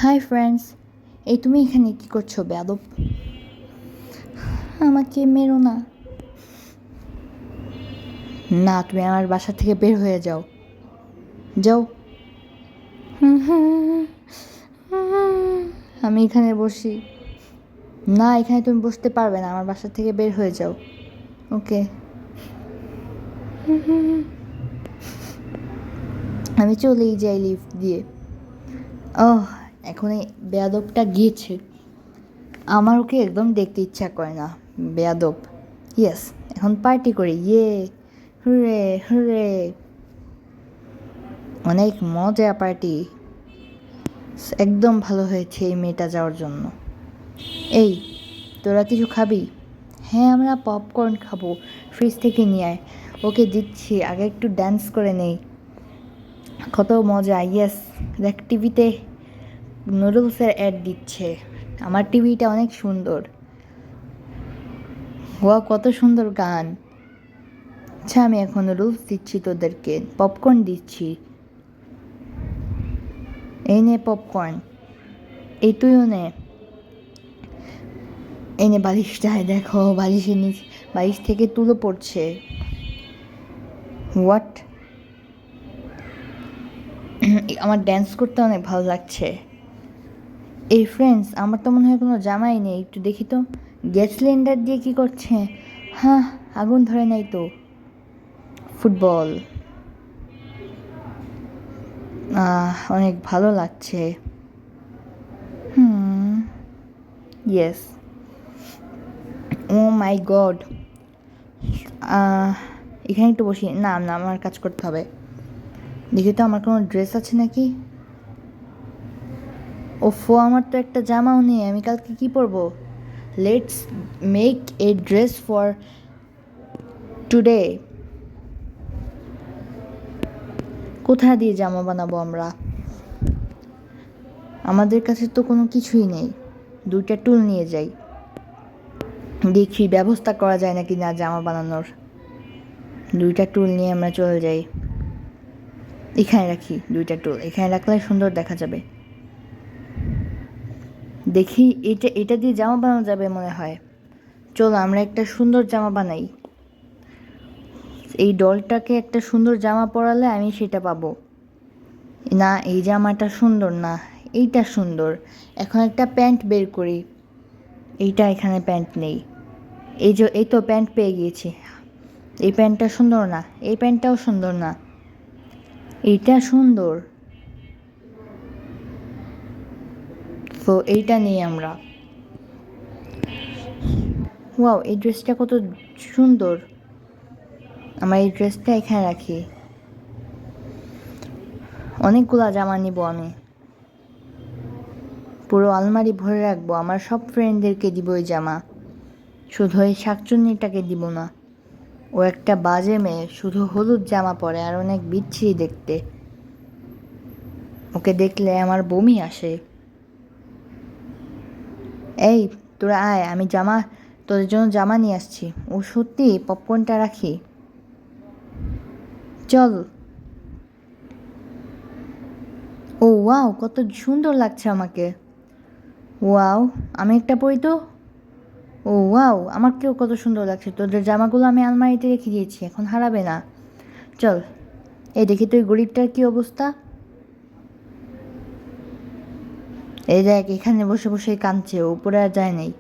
Hi friends, এই তুমি এখানে কি করছো বেয়াদব? আমাকে মেরো না। না, তুমি আমার বাসা থেকে বের হয়ে যাও। যাও। আমি এখানে বসি। না, এখানে তুমি বসতে পারবে না, আমার বাসা থেকে বের হয়ে যাও। ওকে। আমি চলেই যাই লিফট দিয়ে। ওহ, এখন এই বেয়াদবটা গিয়েছে। আমার ওকে একদম দেখতে ইচ্ছা করে না। বেয়াদব। ইয়েস, এখন পার্টি করি। ইয়ে, হুরে হুরে। অনেক মজা পার্টি। একদম ভালো হয়েছে এই মেয়েটা যাওয়ার জন্য। এই, তোরা কিছু খাবি? হ্যাঁ, আমরা পপকর্ন খাবো, ফ্রিজ থেকে নিয়ে আয়। ওকে দিচ্ছি, আগে একটু ড্যান্স করে নেই। কত মজা। ইয়েস, দেখ টিভিতে নুডলসের অ্যাড দিচ্ছে। আমার টিভিটা অনেক সুন্দর। ওয়া, কত সুন্দর গান। আচ্ছা, আমি এখন নুডলস দিচ্ছি, তোদেরকে পপকর্ন দিচ্ছি। এই নে পপকর্ন, এই তুইও নে। এই নে বালিশটায়, দেখো বালিশের নিচে, বালিশ থেকে তুলো পড়ছে। হোয়াট? আমার ড্যান্স করতে অনেক ভালো লাগছে। এই ফ্রেন্ডস, আমার তো মনে হয় কোনো জামাই নেই, একটু দেখি তো। গ্যাস সিলিন্ডার দিয়ে কি করছে? হ্যাঁ, আগুন ধরে নাই তো। ফুটবল। অনেক ভালো লাগছে। ইয়েস। ও মাই গড। এখানে একটু বসি। না না, আমার কাজ করতে হবে। দেখি তো আমার কোনো ড্রেস আছে নাকি। ওফো, আমার তো একটা জামাও নেই, আমি কালকে কি পরবো? Let's make a dress for today. কোথায় দিয়ে জামা বানাবো আমরা? আমাদের কাছে তো কোনো কিছুই নেই। দুইটা টুল নিয়ে যাই, দেখি ব্যবস্থা করা যায় নাকি না জামা বানানোর। দুইটা টুল নিয়ে আমরা চলে যাই। এখানে রাখি দুইটা টুল, এখানে রাখলে সুন্দর দেখা যাবে। দেখি, এটা এটা দিয়ে জামা বানানো যাবে মনে হয়। চলো আমরা একটা সুন্দর জামা বানাই। এই ডলটাকে একটা সুন্দর জামা পরালে আমি সেটা পাবো। না, এই জামাটা সুন্দর না, এইটা সুন্দর। এখন একটা প্যান্ট বের করি। এইটা, এখানে প্যান্ট নেই। এই তো প্যান্ট পেয়ে গিয়েছি। এই প্যান্টটা সুন্দর না, এই প্যান্টটাও সুন্দর না, এইটা সুন্দর। তো এইটা নিই আমরা। ওয়াও, এই ড্রেসটা কত সুন্দর। আমার এই ড্রেসটা এখানে রাখি। অনেকগুলা জামা নিব আমি, পুরো আলমারি ভরে রাখবো। আমার সব ফ্রেন্ডদেরকে দিব ওই জামা, শুধু ওই শাকচুন্নিটাকে দিব না। ও একটা বাজে মেয়ে, শুধু হলুদ জামা পরে আর অনেক বিচ্ছিরি দেখতে। ওকে দেখলে আমার বমি আসে। এই, তোরা আয়, আমি তোদের জন্য জামা নিয়ে আসছি। ও সত্যি, পপকর্নটা রাখি। চল। ও ওয়াও, কত সুন্দর লাগছে আমাকে। ওয়াও, আমি একটা পরি তো। ও ওয়াও, আমাকেও কত সুন্দর লাগছে। তোদের জামাগুলো আমি আলমারিতে রেখে দিয়েছি, এখন হারাবে না। চল। এই দেখি তো এই গরিবটার কী অবস্থা। এই দেখ, এখানে বসে বসে কাঁদছে, উপরে আর যায় নাই।